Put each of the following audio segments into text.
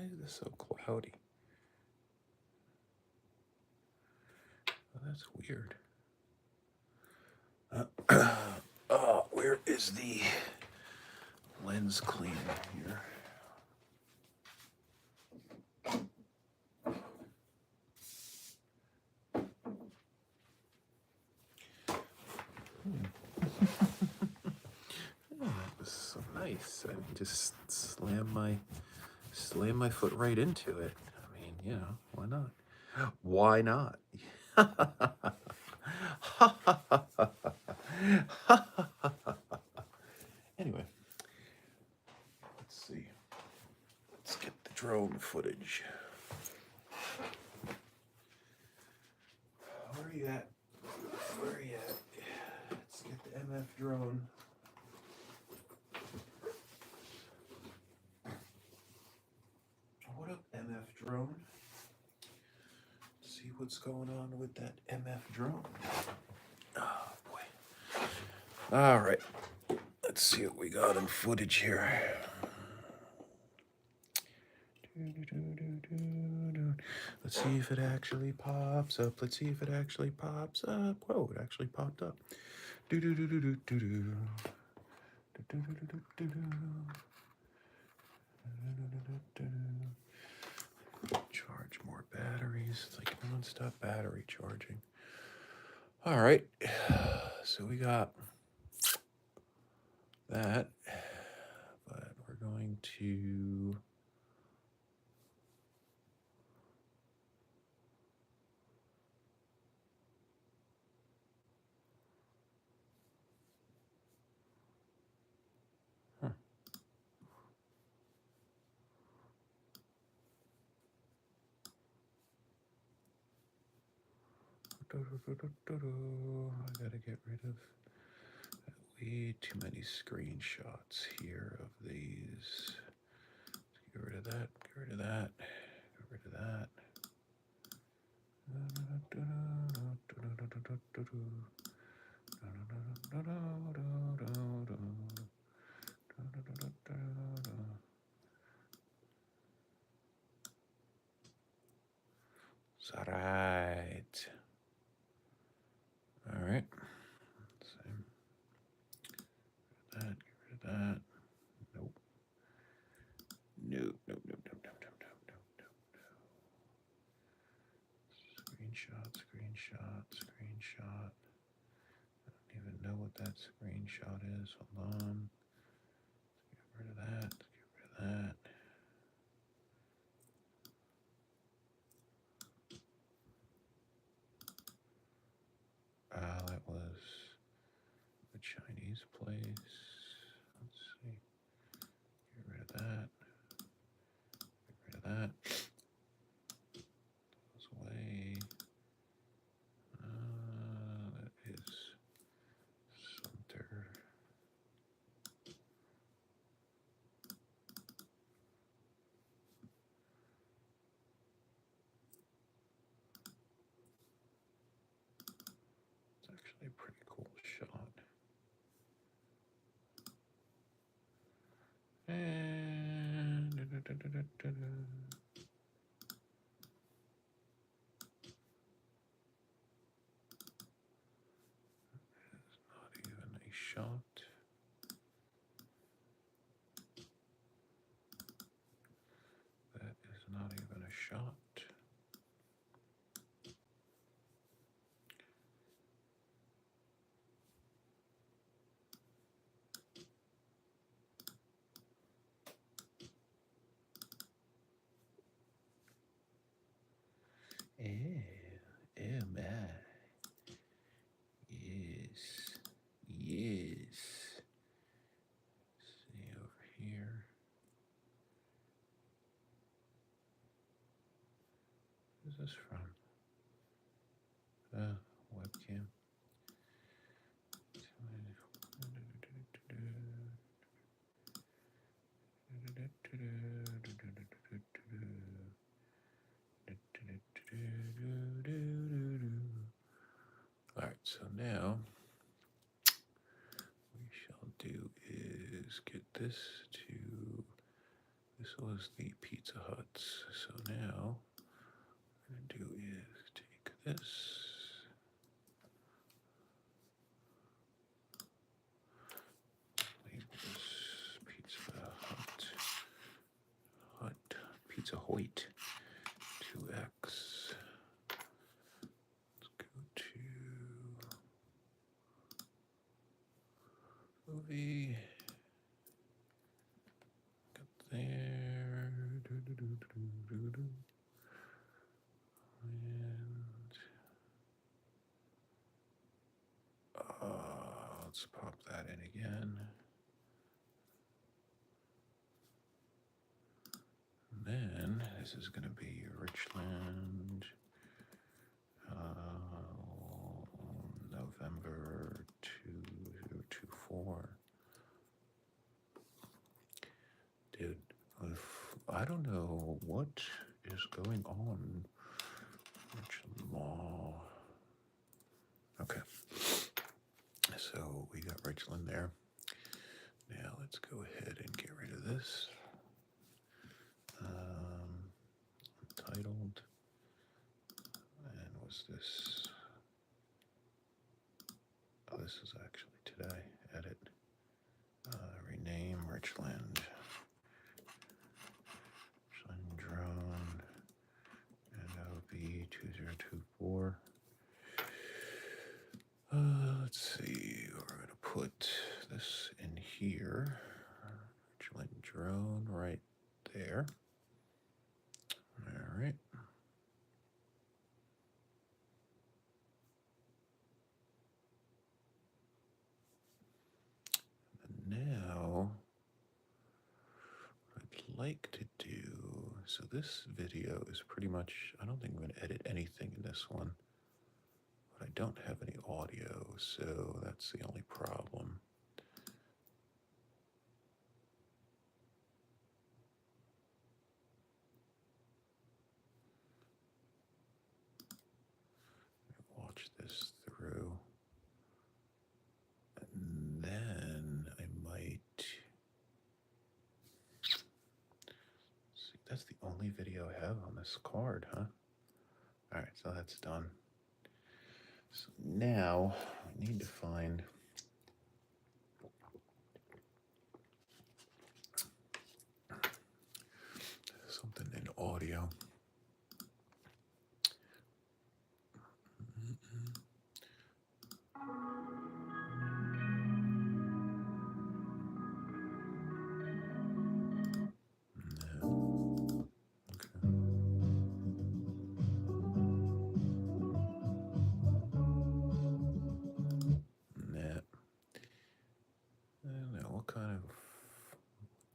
Why is this so cloudy? Oh, that's weird. Where is the lens cleaner here? Oh, that was so nice. I just slam my foot right into it. I mean, you know, why not? Why not? Anyway, let's see. Let's get the drone footage. Where are you at? Where are you at? Let's get the MF drone. What up, MF drone? See what's going on with that MF drone. Oh boy. All right. Let's see what we got in footage here. Let's see if it actually pops up. Let's see if it actually pops up. Whoa, it actually popped up. Charge more batteries. It's like non-stop battery charging. All right. So we got that, but we're going to I gotta get rid of way too many screenshots here of these. Get rid of that, get rid of that, get rid of that. All right. All right. Same. Get rid of that. Nope. Nope. Nope. Nope. Nope. Nope. Nope. Nope. Nope. Screenshot. Screenshot. Screenshot. I don't even know what that screenshot is. Hold on. Get rid of that. Get rid of that. That was the Chinese place. Let's see. Get rid of that. Get rid of that. Goes away. That is Sumter. It's actually a pretty cool shot. And not even a shot. That is not even a shot. Man. Yes. Yes. See over here. Who's this from? Webcam. All right, so now what we shall do is get this to, this was those the Pizza Huts. So now what I'm going to do is take this. Label this Pizza Hut, Pizza Hoyt 2X. Let's go to movie. Got there. And let's pop that in again. And then this is going to be Richland, November 2024. Dude, I don't know what is going on. Richland Mall. Okay. So we got Richland there. Now let's go ahead and get rid of this. Untitled. And what's this? Oh, this is actually today. Edit. Rename Richland. Richland drone. NOB 2024. Let's see. We're going to put this in here. Richland drone right there. All right. And now, what I'd like to do, so this video is pretty much, I don't think I'm going to edit anything in this one. But I don't have any audio, so that's the only problem. Watch this through. And then I might see, that's the only video I have on this card, huh? All right, so that's done. So now I need to find something in audio.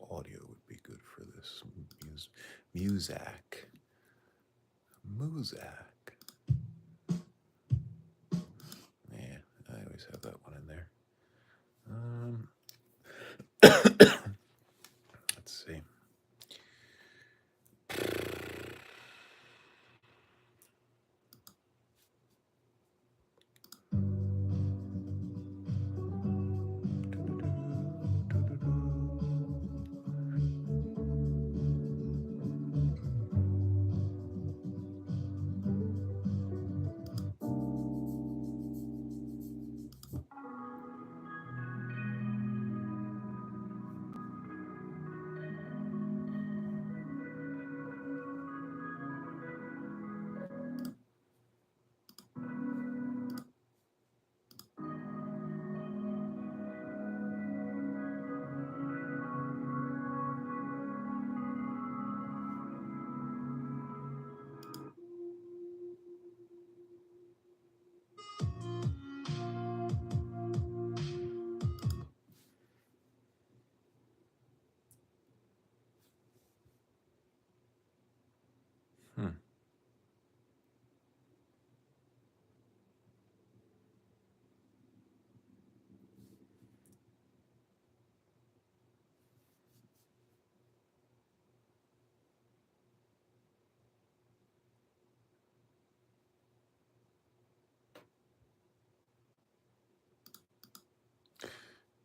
Audio would be good for this. Muzak. Yeah, I always have that one in there. Let's see.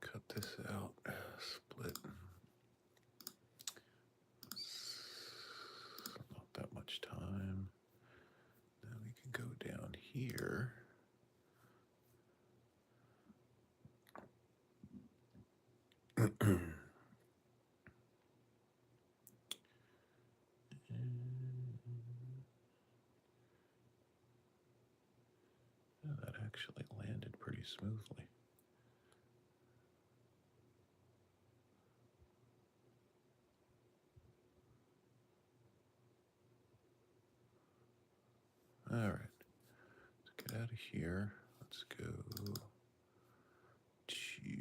Cut this out. Split. actually landed pretty smoothly. All right, let's get out of here. Let's go to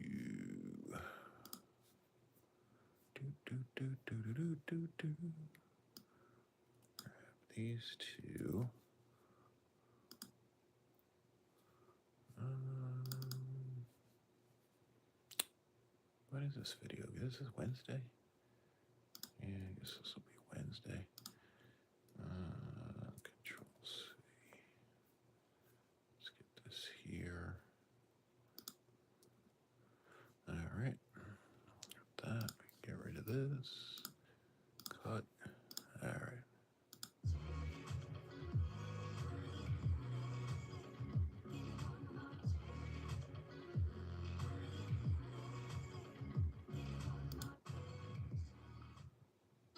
grab these two. What is this video? This is Wednesday? Yeah, I guess this will be Wednesday. Control C. Let's get this here. All right. Got that. Get rid of this. Cut. All right.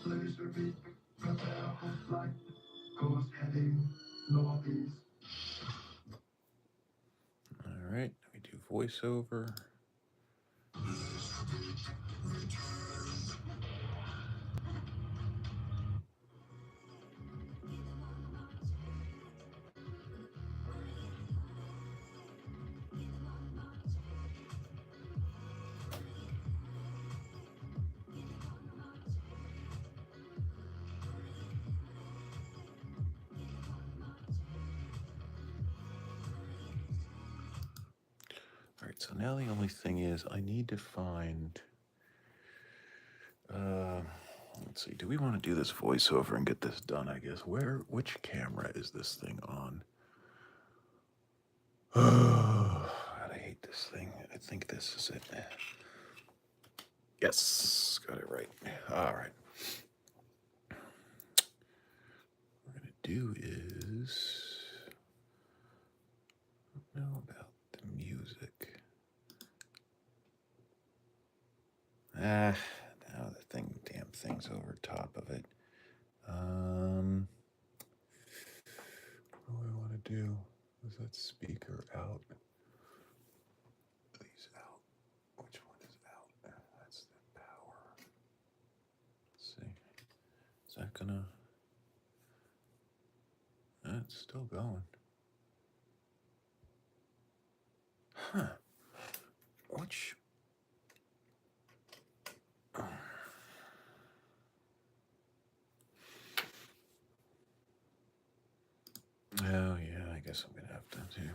Laser beam, prepare for flight. Course heading northeast. All right. We do voiceover. All right. So now the only thing is I need to find. Let's see. Do we want to do this voiceover and get this done? I guess. Which camera is this thing on? Oh, God, I hate this thing. I think this is it. Yes, got it right. All right. What we're gonna do is I don't know about the music. Now the damn thing's over top of it. What do I want to do? Is that speaker out? Please out. Which one is out? That's the power. Let's see. Is that gonna? It's still going. Huh. Which? Oh, yeah, I guess I'm going to have to do.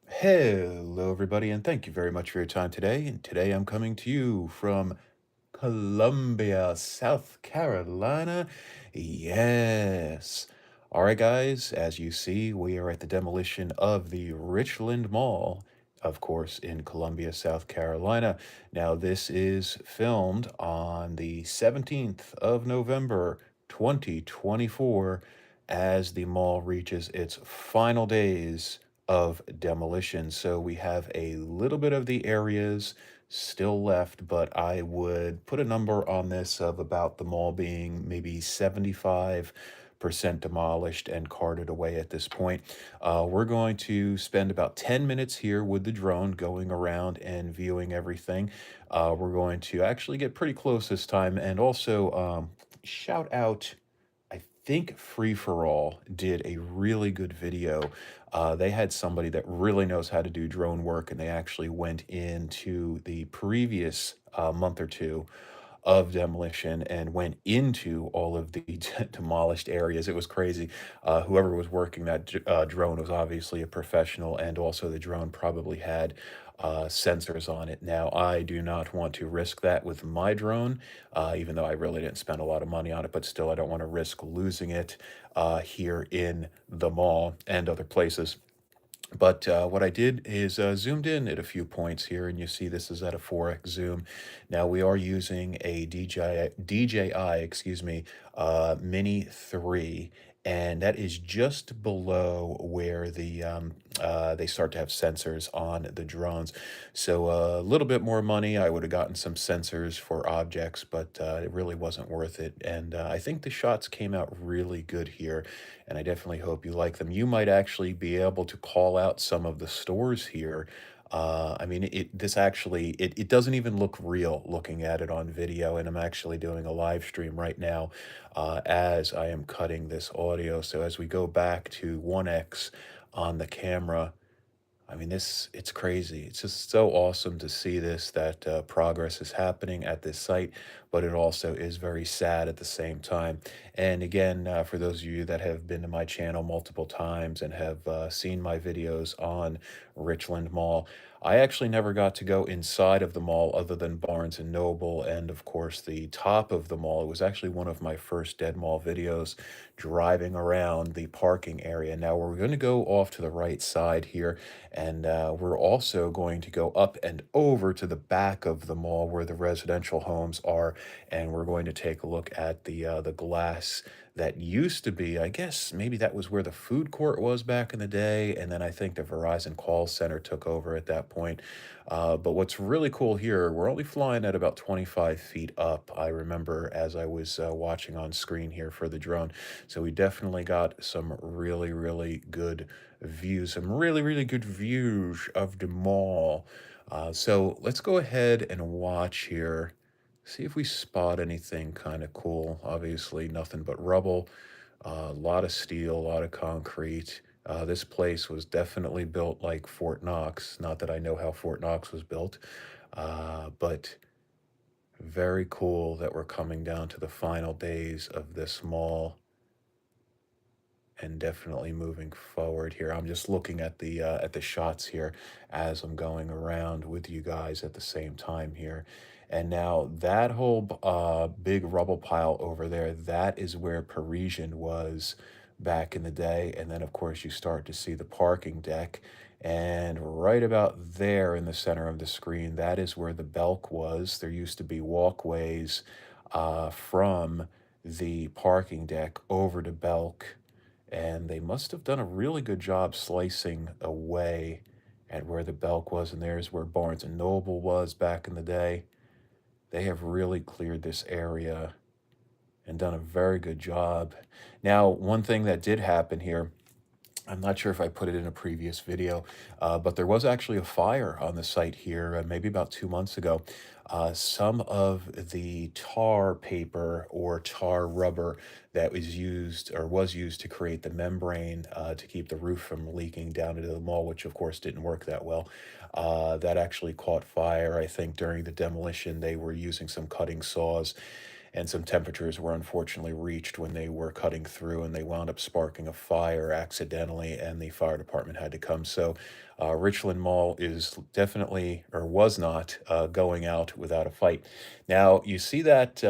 Hello, everybody, and thank you very much for your time today. And today I'm coming to you from Columbia, South Carolina. Yes. All right, guys, as you see, we are at the demolition of the Richland Mall, of course, in Columbia, South Carolina. Now, this is filmed on the 17th of November, 2024, as the mall reaches its final days of demolition. So we have a little bit of the areas still left, but I would put a number on this of about the mall being maybe 75% demolished and carted away at this point. We're going to spend about 10 minutes here with the drone going around and viewing everything. We're going to actually get pretty close this time and also shout out. I think Free For All did a really good video. They had somebody that really knows how to do drone work, and they actually went into the previous month or two of demolition and went into all of the demolished areas. It was crazy. Whoever was working that drone was obviously a professional, and also the drone probably had sensors on it. Now, I do not want to risk that with my drone, even though I really didn't spend a lot of money on it, but still, I don't want to risk losing it here in the mall and other places. But what I did is zoomed in at a few points here, and you see this is at a 4x zoom. Now we are using a DJI, excuse me, Mini 3, and that is just below where they start to have sensors on the drones. So a little bit more money, I would have gotten some sensors for objects, but it really wasn't worth it. And I think the shots came out really good here, and I definitely hope you like them. You might actually be able to call out some of the stores here. I mean, it doesn't even look real looking at it on video, and I'm actually doing a live stream right now as I am cutting this audio. So as we go back to 1x on the camera, I mean, it's crazy. It's just so awesome to see this, that progress is happening at this site, but it also is very sad at the same time. And again, for those of you that have been to my channel multiple times and have seen my videos on Richland Mall, I actually never got to go inside of the mall other than Barnes and Noble and, of course, the top of the mall. It was actually one of my first Dead Mall videos, driving around the parking area. Now we're going to go off to the right side here, and we're also going to go up and over to the back of the mall where the residential homes are, and we're going to take a look at the glass that used to be, I guess maybe that was where the food court was back in the day, and then I think the Verizon call center took over at that point. But what's really cool here, we're only flying at about 25 feet up. I remember as I was watching on screen here for the drone. So we definitely got some really, really good views, some really, really good views of the mall. So let's go ahead and watch here. See if we spot anything kind of cool. Obviously, nothing but rubble, a lot of steel, a lot of concrete. This place was definitely built like Fort Knox. Not that I know how Fort Knox was built, but very cool that we're coming down to the final days of this mall and definitely moving forward here. I'm just looking at the shots here as I'm going around with you guys at the same time here. And now that whole big rubble pile over there, that is where Parisian was back in the day. And then of course you start to see the parking deck. And right about there in the center of the screen, that is where the Belk was. There used to be walkways from the parking deck over to Belk, and they must have done a really good job slicing away at where the Belk was, and there's where Barnes and Noble was back in the day. They have really cleared this area and done a very good job. Now, one thing that did happen here, I'm not sure if I put it in a previous video, but there was actually a fire on the site here, maybe about 2 months ago. Some of the tar paper or tar rubber that was used to create the membrane to keep the roof from leaking down into the mall, which of course didn't work that well. That actually caught fire. I think during the demolition, they were using some cutting saws, and some temperatures were unfortunately reached when they were cutting through, and they wound up sparking a fire accidentally, and the fire department had to come. So Richland Mall is definitely, or was not, going out without a fight. Now you see that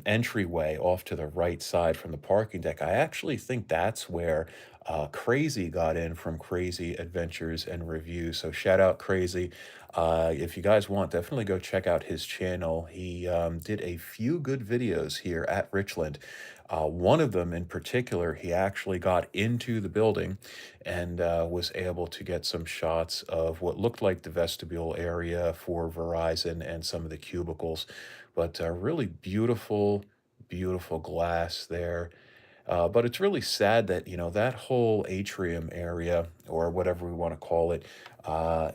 entryway off to the right side from the parking deck. I actually think that's where Crazy got in from Crazy Adventures and Reviews. So shout out Crazy. If you guys want, definitely go check out his channel. He did a few good videos here at Richland. One of them in particular, he actually got into the building and was able to get some shots of what looked like the vestibule area for Verizon and some of the cubicles. But really beautiful, beautiful glass there. But it's really sad that, that whole atrium area, or whatever we want to call it,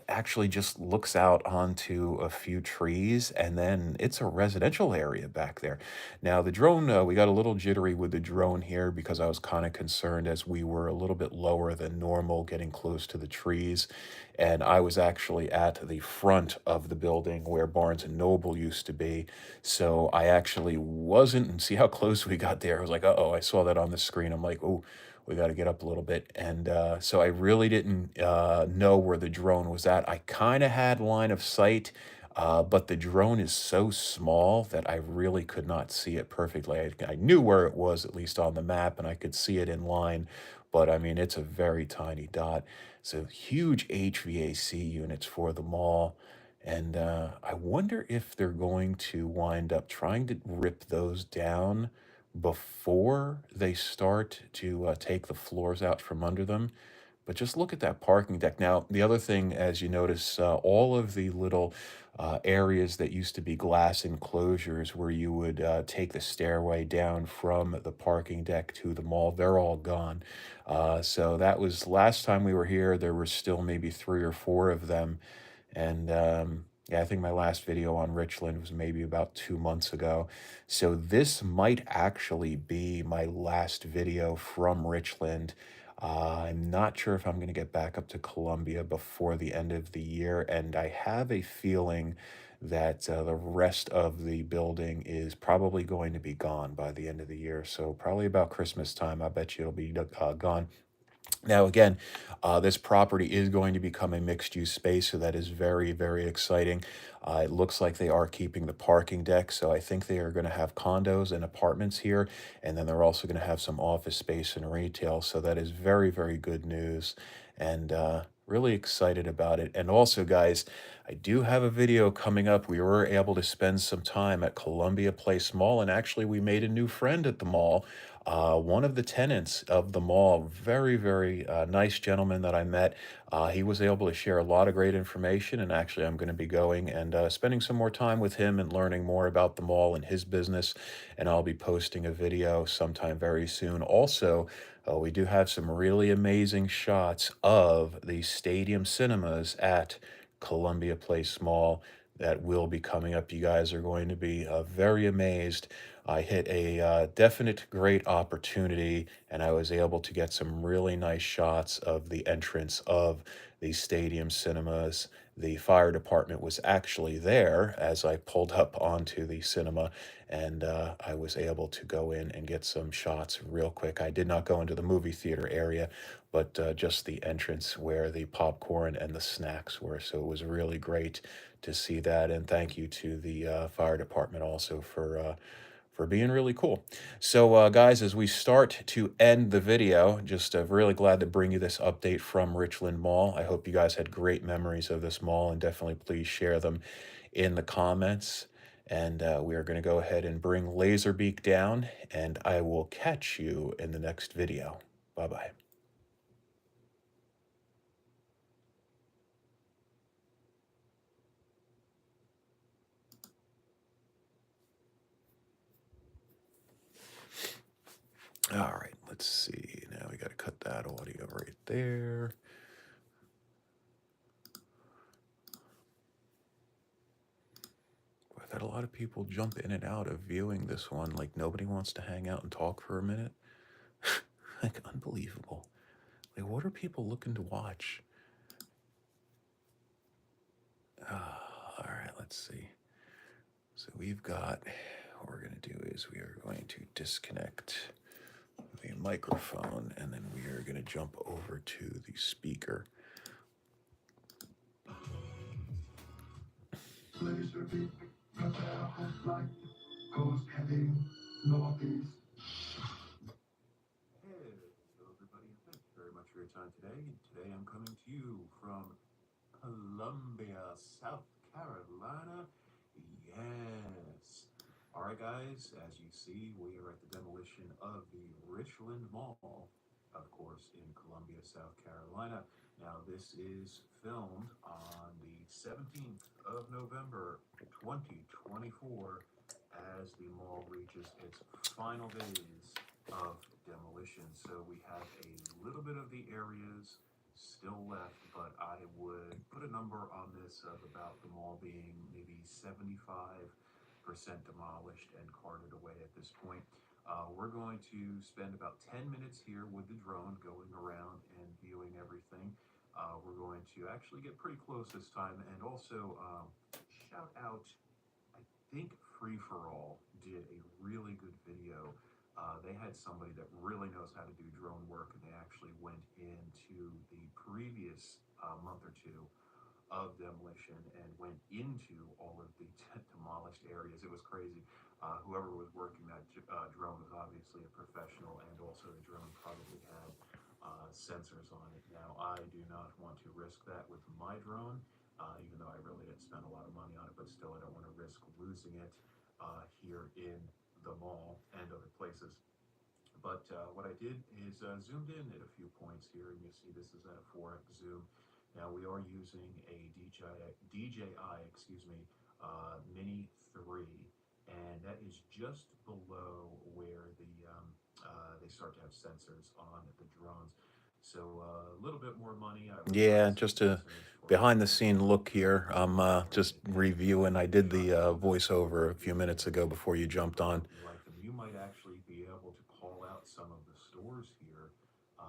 actually just looks out onto a few trees, and then it's a residential area back there. Now, the drone, we got a little jittery with the drone here because I was kind of concerned as we were a little bit lower than normal getting close to the trees. And I was actually at the front of the building where Barnes and Noble used to be. So I actually wasn't, and see how close we got there. I was like, uh-oh, I saw that on the screen. I'm like, oh, we got to get up a little bit. And so I really didn't know where the drone was at. I kind of had line of sight, but the drone is so small that I really could not see it perfectly. I knew where it was, at least on the map, and I could see it in line. But I mean, it's a very tiny dot. So huge HVAC units for the mall. And I wonder if they're going to wind up trying to rip those down, before they start to take the floors out from under them. But just look at that parking deck. Now, the other thing, as you notice, all of the little areas that used to be glass enclosures where you would take the stairway down from the parking deck to the mall, they're all gone. So that was last time we were here, there were still maybe three or four of them. And yeah, I think my last video on Richland was maybe about 2 months ago. So this might actually be my last video from Richland. I'm not sure if I'm going to get back up to Columbia before the end of the year, and I have a feeling that the rest of the building is probably going to be gone by the end of the year. So probably about Christmas time, I bet you it'll be gone. Now, again, this property is going to become a mixed-use space, so that is very, very exciting. It looks like they are keeping the parking deck, so I think they are going to have condos and apartments here, and then they're also going to have some office space and retail. So that is very, very good news, and really excited about it. And also, guys, I do have a video coming up. We were able to spend some time at Columbia Place Mall, and actually, we made a new friend at the mall. One of the tenants of the mall, very, very nice gentleman that I met. He was able to share a lot of great information, and actually, I'm going to be going and spending some more time with him and learning more about the mall and his business. And I'll be posting a video sometime very soon. Also, we do have some really amazing shots of the stadium cinemas at Columbia Place Mall that will be coming up. You guys are going to be very amazed. I hit a definite great opportunity, and I was able to get some really nice shots of the entrance of the stadium cinemas. The fire department was actually there as I pulled up onto the cinema, and I was able to go in and get some shots real quick. I did not go into the movie theater area, but just the entrance where the popcorn and the snacks were. So it was really great to see that, and thank you to the fire department also for being really cool. So, guys, as we start to end the video, just really glad to bring you this update from Richland Mall. I hope you guys had great memories of this mall, and definitely please share them in the comments. And we are going to go ahead and bring Laserbeak down, and I will catch you in the next video. Bye bye. All right, let's see. Now we got to cut that audio right there. I've had a lot of people jump in and out of viewing this one. Like, nobody wants to hang out and talk for a minute. Like, unbelievable. Like, what are people looking to watch? All right, let's see. So we've got, what we're going to do is we are going to disconnect the microphone, and then we are going to jump over to the speaker. Laserbeak, prepare for flight. Course heading northeast. Hello, everybody, and thank you very much for your time today. Today I'm coming to you from Columbia, South Carolina. Yes. All right, guys, as you see, we are at the demolition of the Richland Mall, of course, in Columbia, South Carolina. Now, this is filmed on the 17th of November, 2024, as the mall reaches its final days of demolition. So we have a little bit of the areas still left, but I would put a number on this of about the mall being maybe 75% demolished and carted away at this point. We're going to spend about 10 minutes here with the drone going around and viewing everything. We're going to actually get pretty close this time, and also shout out, I think Free For All did a really good video. They had somebody that really knows how to do drone work, and they actually went into the previous month or two of demolition and went into all of the demolished areas. It was crazy. Whoever was working that drone was obviously a professional, and also the drone probably had sensors on it. Now, I do not want to risk that with my drone, even though I really didn't spend a lot of money on it, but still, I don't want to risk losing it here in the mall and other places. But what I did is zoomed in at a few points here, and you see this is at a 4x zoom. Now we are using a DJI, excuse me, Mini 3, and that is just below where they start to have sensors on the drones. So a little bit more money. I would buy Yeah, some just a sensors for behind the about scene look here. I'm $100 just a day, reviewing. I did the shot some voiceover a few good minutes ago videos. before you jumped I on. hope you like them. You might actually be able to call out some of the stores here. I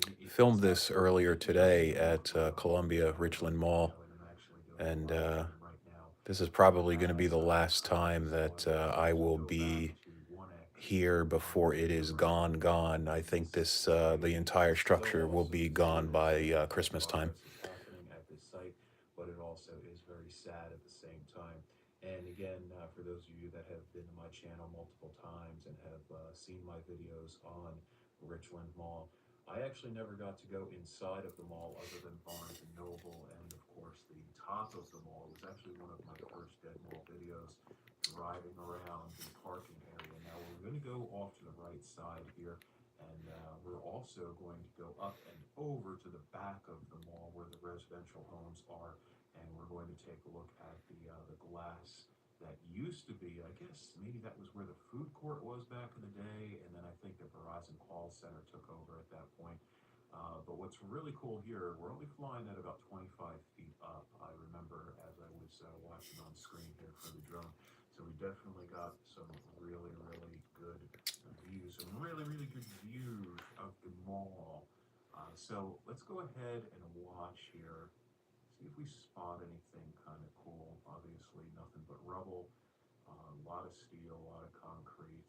mean, it's Filmed this absolutely earlier huge. today at Columbia Richland Mall, And I'm actually doing a and live stream right now this is probably going to be as the last time so that let's I actually will go back be to 1x here on before it the is right. gone. I think This this the way, entire though structure will awesome be to see gone that by Christmas time. progress is happening at this site, but it also is very sad at the same time. And again, for those of you that have been to my channel multiple times and have seen my videos on Richland Mall, I actually never got to go inside of the mall other than Barnes and Noble, and of course the top of the mall was actually one of my first Dead Mall videos, driving around the parking area. Now we're going to go off to the right side here, and we're also going to go up and over to the back of the mall where the residential homes are, and we're going to take a look at the glass that used to be, I guess maybe that was where the food court was back in the day, and then I think the Verizon call center took over at that point. But what's really cool here, we're only flying at about 25 feet up. I remember as I was watching on screen here for the drone. So we definitely got some really, really good views, some really, really good views of the mall. So let's go ahead and watch here. See if we spot anything kind of cool. Obviously, nothing but rubble, a lot of steel, a lot of concrete.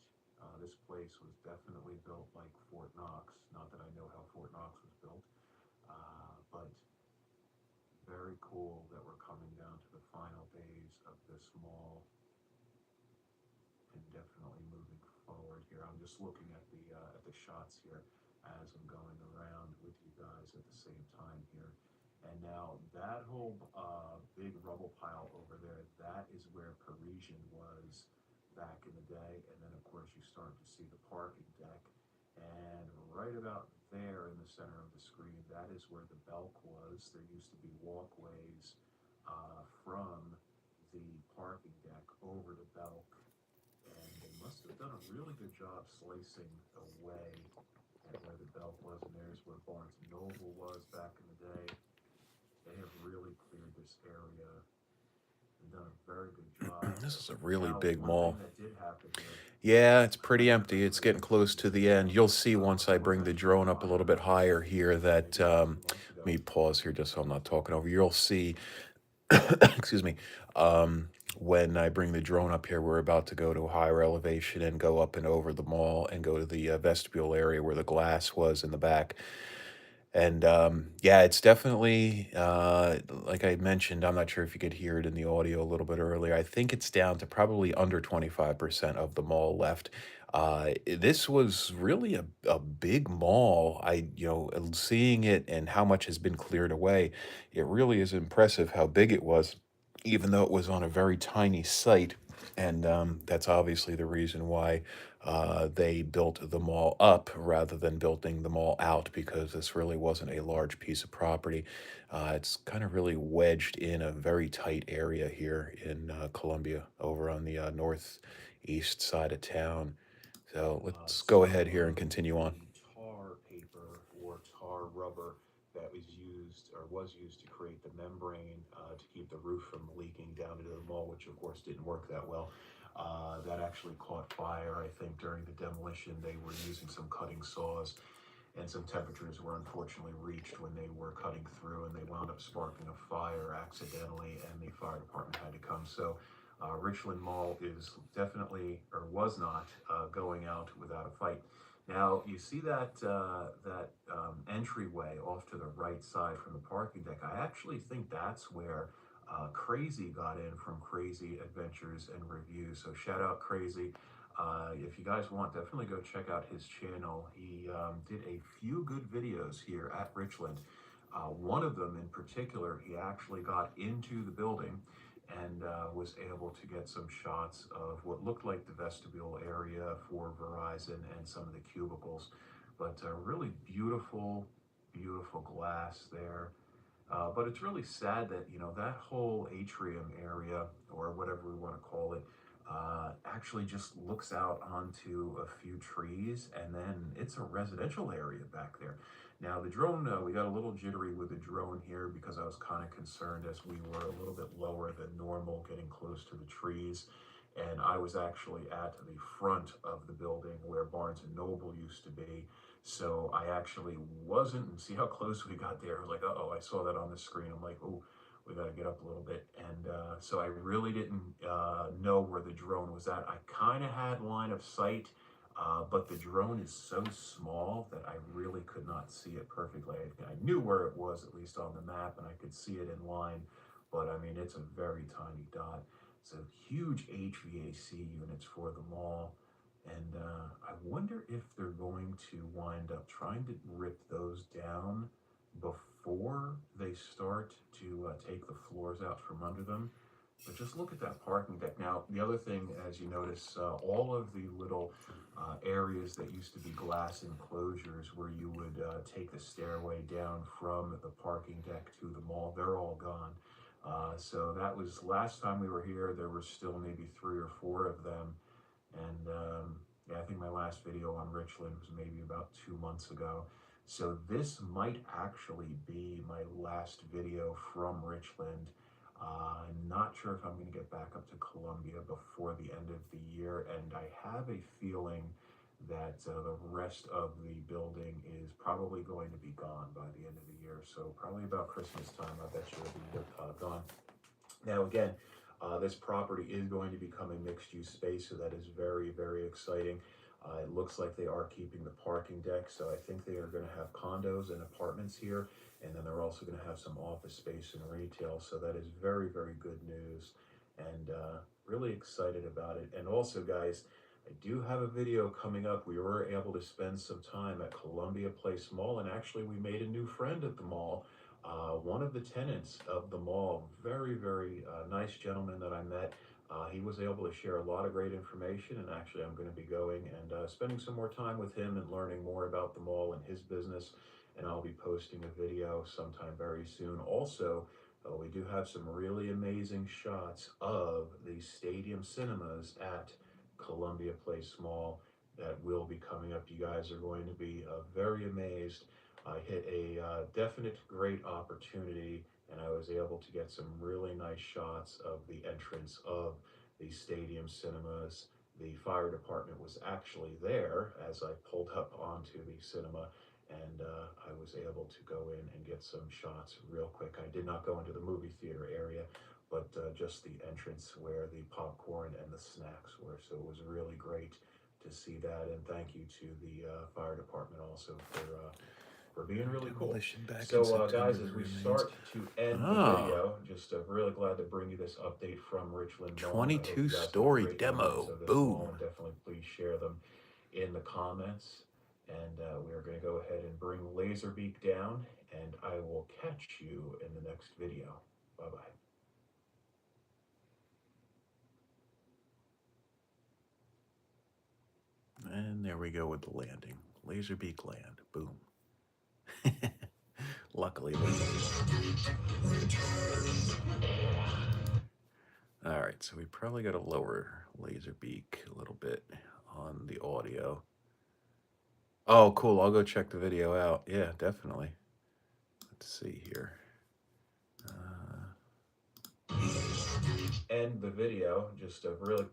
This place was definitely built like Fort Knox. Not that I know how Fort Knox was built, but very cool that we're coming down to the final days of this mall and definitely moving forward here. I'm just looking at the shots here as I'm going around with you guys at the same time here. And now that whole big rubble pile over there, that is where Parisian was back in the day. And then of course you start to see the parking deck. And right about there in the center of the screen, that is where the Belk was. There used to be walkways from the parking deck over to Belk, and they must have done a really good job slicing away at where the Belk was, and there's where Barnes and Noble was back in the day. They have really cleared this area and done a very good job. This is a really Now, big one thing mall. that did happen here, Yeah, it's I'm not pretty sure if empty. that's It's really getting close interesting to to the show, end. You'll see once there I was bring the actually a drone up a little fire bit back higher here maybe that about 2 months let ago. me pause here just so I'm not talking over. You'll see, excuse me, when I bring the drone up here, we're about to go to a higher elevation and go up and over the mall and go to the vestibule area where the glass was in the back. And yeah, it's definitely, like I mentioned, I'm not sure if you could hear it in the audio a little bit earlier. I think it's down to probably under 25% of the mall left. This was really a big mall. Seeing it and how much has been cleared away, it really is impressive how big it was, even though it was on a very tiny site. And that's obviously the reason why they built the mall up rather than building the mall out, because this really wasn't a large piece of property. It's kind of really wedged in a very tight area here in Columbia, over on the northeast side of town. So let's go Some ahead here and of continue on. the tar paper or tar rubber that was used or was used to create the membrane to keep the roof from leaking down into the mall, which of course didn't work that well. That actually caught fire, I think, during the demolition. They were using some cutting saws, and some temperatures were unfortunately reached when they were cutting through, and they wound up sparking a fire accidentally, and the fire department had to come. So Richland Mall is definitely, or was not, going out without a fight. Now you see that entryway off to the right side from the parking deck. I actually think that's where Crazy got in from Crazy Adventures and Reviews. So shout out Crazy. If you guys want, definitely go check out his channel. He did a few good videos here at Richland. One of them in particular, he actually got into the building and was able to get some shots of what looked like the vestibule area for Verizon and some of the cubicles. But really beautiful, beautiful glass there. But it's really sad that, you know, that whole atrium area, or whatever we want to call it, actually just looks out onto a few trees, and then it's a residential area back there. Now, the drone, we got a little jittery with the drone here because I was kind of concerned as we were a little bit lower than normal getting close to the trees. And I was actually at the front of the building where Barnes and Noble used to be. So I actually wasn't, and see how close we got there. I was like, uh-oh, I saw that on the screen. I'm like, oh, we got to get up a little bit. And so I really didn't know where the drone was at. I kind of had line of sight, but the drone is so small that I really could not see it perfectly. I knew where it was, at least on the map, and I could see it in line. But I mean, it's a very tiny dot. So huge HVAC units for the mall. And I wonder if they're going to wind up trying to rip those down before they start to take the floors out from under them. But just look at that parking deck. Now, the other thing, as you notice, all of the little areas that used to be glass enclosures where you would take the stairway down from the parking deck to the mall, they're all gone. So that was last time we were here, there were still maybe 3 or 4 of them. And yeah, I think my last video on Richland was maybe about 2 months ago. So this might actually be my last video from Richland. I'm not sure if I'm going to get back up to Columbia before the end of the year, and I have a feeling that the rest of the building is probably going to be gone by the end of the year. So probably about Christmas time, I bet you it'll be gone. Now again, this property is going to become a mixed-use space, so that is very, very exciting. It looks like they are keeping the parking deck, so I think they are going to have condos and apartments here, and then they're also going to have some office space and retail, so that is very, very good news, and really excited about it. And also, guys, I do have a video coming up. We were able to spend some time at Columbia Place Mall, and actually we made a new friend at the mall. One of the tenants of the mall, very, very nice gentleman that I met. He was able to share a lot of great information, and actually I'm going to be going and spending some more time with him and learning more about the mall and his business, and I'll be posting a video sometime very soon. Also, we do have some really amazing shots of the Stadium Cinemas at Columbia Place Mall that will be coming up. You guys are going to be very amazed. I hit a definite great opportunity, and I was able to get some really nice shots of the entrance of the Stadium Cinemas. The fire department was actually there as I pulled up onto the cinema, and I was able to go in and get some shots real quick. I did not go into the movie theater area, but just the entrance where the popcorn and the snacks were. So it was really great to see that, and thank you to the fire department also for being really cool. Demolition back in So, September guys, as we remains. start to end the Ah, video, just really glad to bring you this update from Richland Mall. I hope you 22 guys have story great memories demo. of this Boom. mall, and definitely please share them in the comments. And we are going to go ahead and bring Laserbeak down, and I will catch you in the next video. Bye-bye. And there we go with the landing. Laserbeak land. Boom. Luckily. All right, so we probably got to lower Laserbeak a little bit on the audio. Oh, cool. I'll go check the video out. Yeah, definitely. Let's see here. End the video. Just a really.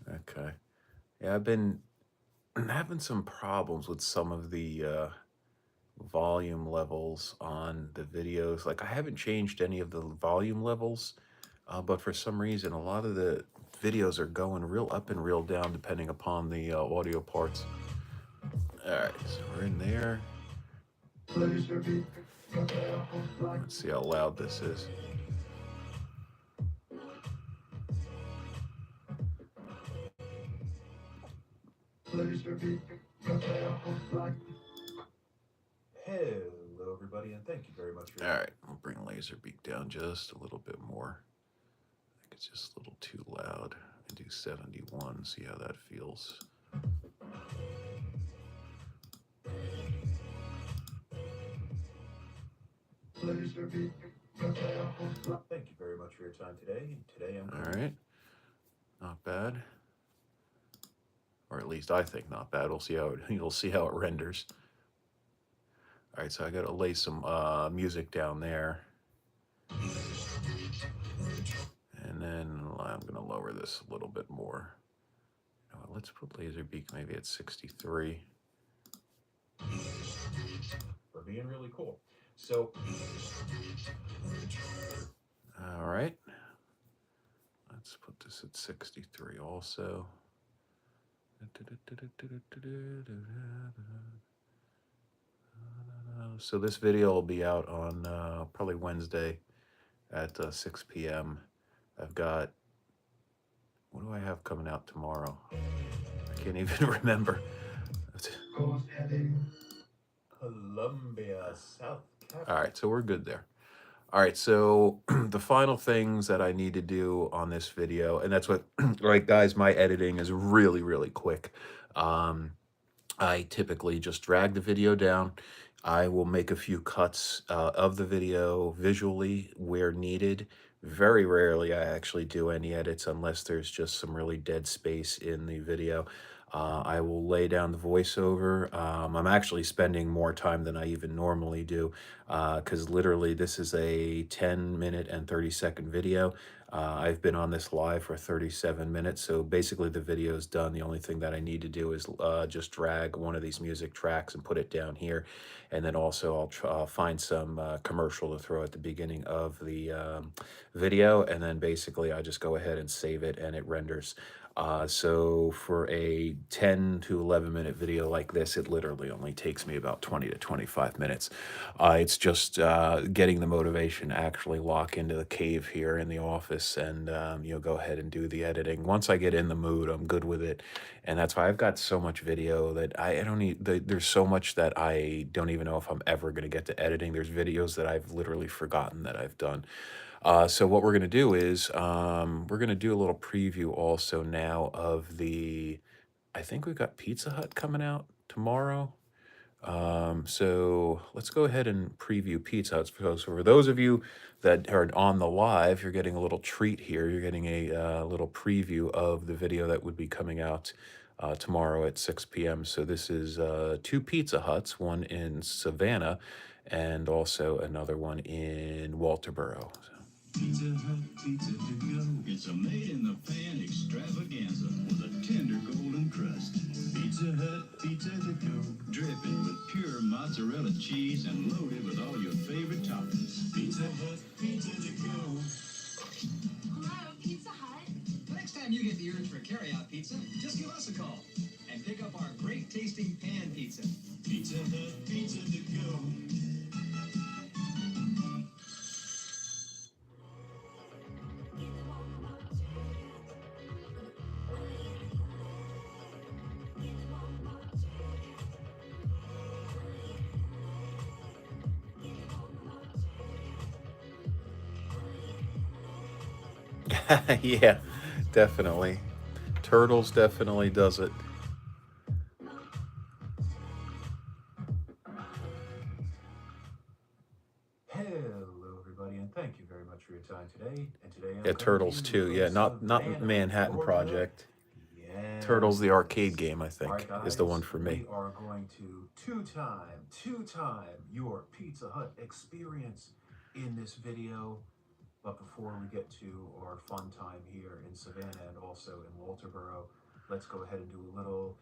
Okay. Yeah, I've been having some problems with some of the volume levels on the videos. Like, I haven't changed any of the volume levels, but for some reason, a lot of the videos are going real up and real down depending upon the audio parts. All right, so we're in there. Let's see how loud this is. Laserbeak, Hello, everybody. everybody, and thank you very much for All right, we'll bring Laserbeak down just a little bit more. I think it's just a little too loud. And do 71, see how that feels. Laserbeak. Thank you very much for your time today. Today I'm All right, not bad. Or at least I think not bad. We'll see how it, you'll see how it renders. All right, so I got to lay some music down there. And then I'm going to lower this a little bit more. You know what, let's put Laserbeak maybe at 63. for being really cool. So, All right. Let's put this at 63 also. So this video will be out on probably Wednesday at 6 p.m. I've got, what do I have coming out tomorrow? I can't even remember. Course heading. Columbia, South Carolina. All right, so we're good there. All right, so the final things that I need to do on this video, and that's what, right, guys, my editing is really, really quick. I typically just drag the video down. I will make a few cuts of the video visually where needed. Very rarely I actually do any edits unless there's just some really dead space in the video. I will lay down the voiceover. I'm actually spending more time than I even normally do because literally this is a 10-minute and 30-second video. I've been on this live for 37 minutes, so basically the video is done. The only thing that I need to do is just drag one of these music tracks and put it down here. And then also I'll find some commercial to throw at the beginning of the video, and then basically I just go ahead and save it and it renders. So for a 10 to 11 minute video like this, it literally only takes me about 20 to 25 minutes. It's just getting the motivation to actually lock into the cave here in the office and go ahead and do the editing. Once I get in the mood, I'm good with it. And that's why I've got so much video that I don't need, there's so much that I don't even know if I'm ever going to get to editing. There's videos that I've literally forgotten that I've done. So what we're going to do is we're going to do a little preview also now of the, I think we've got Pizza Hut coming out tomorrow. So let's go ahead and preview Pizza Hut. So for those of you that are on the live, you're getting a little treat here. You're getting a little preview of the video that would be coming out tomorrow at 6 p.m. So this is 2 Pizza Huts, one in Savannah and also another one in Walterboro. So. Pizza Hut pizza to go. It's a made-in-the-pan extravaganza with a tender golden crust. Pizza Hut pizza to go. Dripping with pure mozzarella cheese and loaded with all your favorite toppings. Pizza Hut pizza to go. Hello, Pizza Hut. Next time you get the urge for carry-out pizza, just give us a call and pick up our great-tasting pan pizza. Pizza Hut pizza to go. Yeah, definitely. Turtles definitely does it. hello, everybody, and thank you very much for your time today. And today I'm Yeah, coming to Turtles you too. from Yeah, not Savannah, Manhattan Georgia. Project. Yes. Turtles, the arcade game, I All think, right, is the guys, one for me. we are going to two-time your Pizza Hut experience in this video. But before we get to our fun time here in Savannah and also in Walterboro, let's go ahead and do a little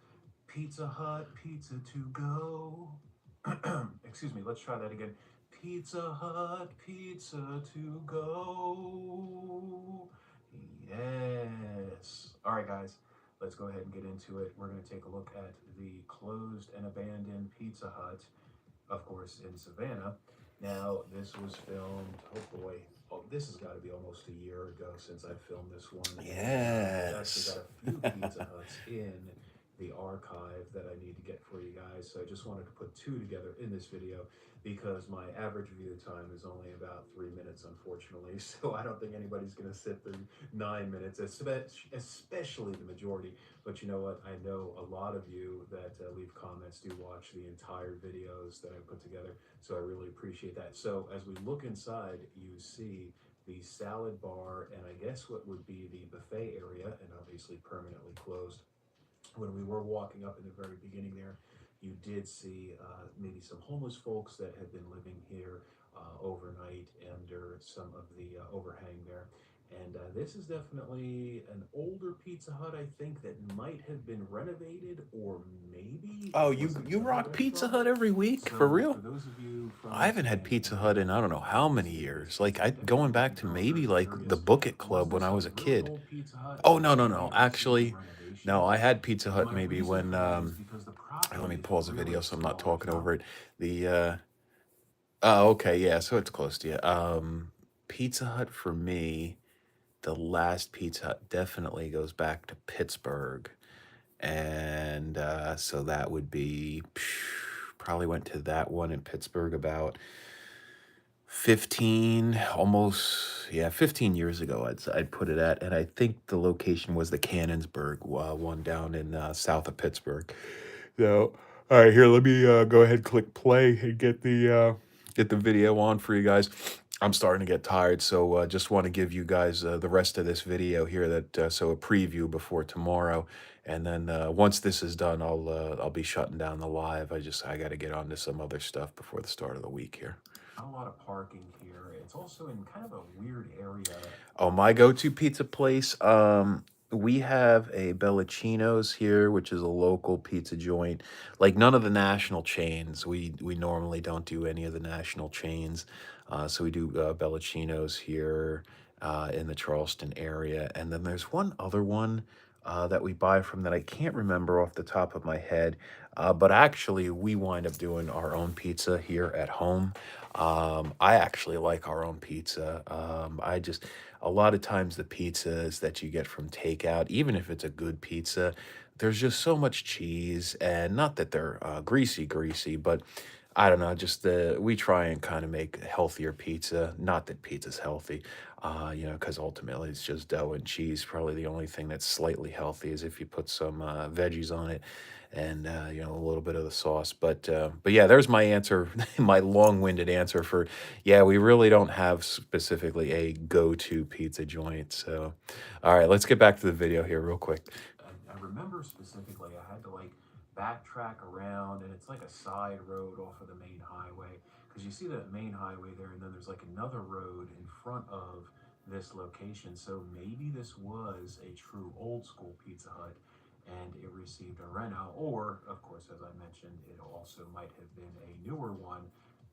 Pizza Hut pizza to go. Excuse me, let's try that again. Pizza Hut pizza to go. Yes. All right, guys, let's go ahead and get into it. We're going to take a look at the closed and abandoned Pizza Hut, of course, in Savannah. Now, this was filmed, oh boy, this has got to be almost a year ago since I filmed this one. Yes. We've actually got a few Pizza Huts in the archive that I need to get for you guys. So I just wanted to put two together in this video because my average view time is only about 3 minutes, unfortunately. So I don't think anybody's going to sit through 9 minutes, especially the majority. But you know what? I know a lot of you that leave comments do watch the entire videos that I put together. So I really appreciate that. So as we look inside, you see the salad bar and I guess what would be the buffet area, and obviously permanently closed. When we were walking up in the very beginning there, you did see maybe some homeless folks that had been living here overnight under some of the overhang there. And this is definitely an older Pizza Hut, I think, that might have been renovated, or maybe Oh, it was you another rock Pizza restaurant. Hut every week for So for real? those of you from I this haven't had area Pizza and Hut you in I don't know how want to many see years. this, Like I definitely going let back me to know. I'm maybe very like the curious. Book It Was Club when this I a was a really kid. old Pizza Hut Oh that no no maybe no! had received Actually, no. I renovations? had Pizza And Hut my maybe reason when for that is because the let me property is pause the really video so I'm not small. There's talking not. over it. The oh okay yeah, so it's close to you. Pizza Hut for me, the last Pizza Hut definitely goes back to Pittsburgh, and so that would be probably went to that one in Pittsburgh about 15 almost yeah 15 years ago I'd put it at, and I think the location was the Cannonsburg one down in south of Pittsburgh. So all right, here let me go ahead, click play, and get the video on for you guys. I'm starting to get tired, so just want to give you guys the rest of this video here, that so a preview before tomorrow, and then once this is done, I'll be shutting down the live. I got to get on to some other stuff before the start of the week here. Not a lot of parking here. It's also in kind of a weird area. Oh, my go-to pizza place. We have a Bellacino's here, which is a local pizza joint. Like none of the national chains. We normally don't do any of the national chains. So we do Bellacino's here in the Charleston area, and then there's one other one that we buy from that I can't remember off the top of my head. But actually, we wind up doing our own pizza here at home. I actually like our own pizza. A lot of times the pizzas that you get from takeout, even if it's a good pizza, there's just so much cheese, and not that they're greasy, but I don't know, just we try and kind of make healthier pizza. Not that pizza's healthy, because ultimately it's just dough and cheese. Probably the only thing that's slightly healthy is if you put some veggies on it, and a little bit of the sauce. But yeah, there's my answer, my long-winded answer for yeah. We really don't have specifically a go-to pizza joint. So, all right, let's get back to the video here real quick. I remember specifically I had to like backtrack around, and it's like a side road off of the main highway, because you see that main highway there, and then there's like another road in front of this location. So maybe this was a true old school Pizza Hut and it received a reno, or of course, as I mentioned, it also might have been a newer one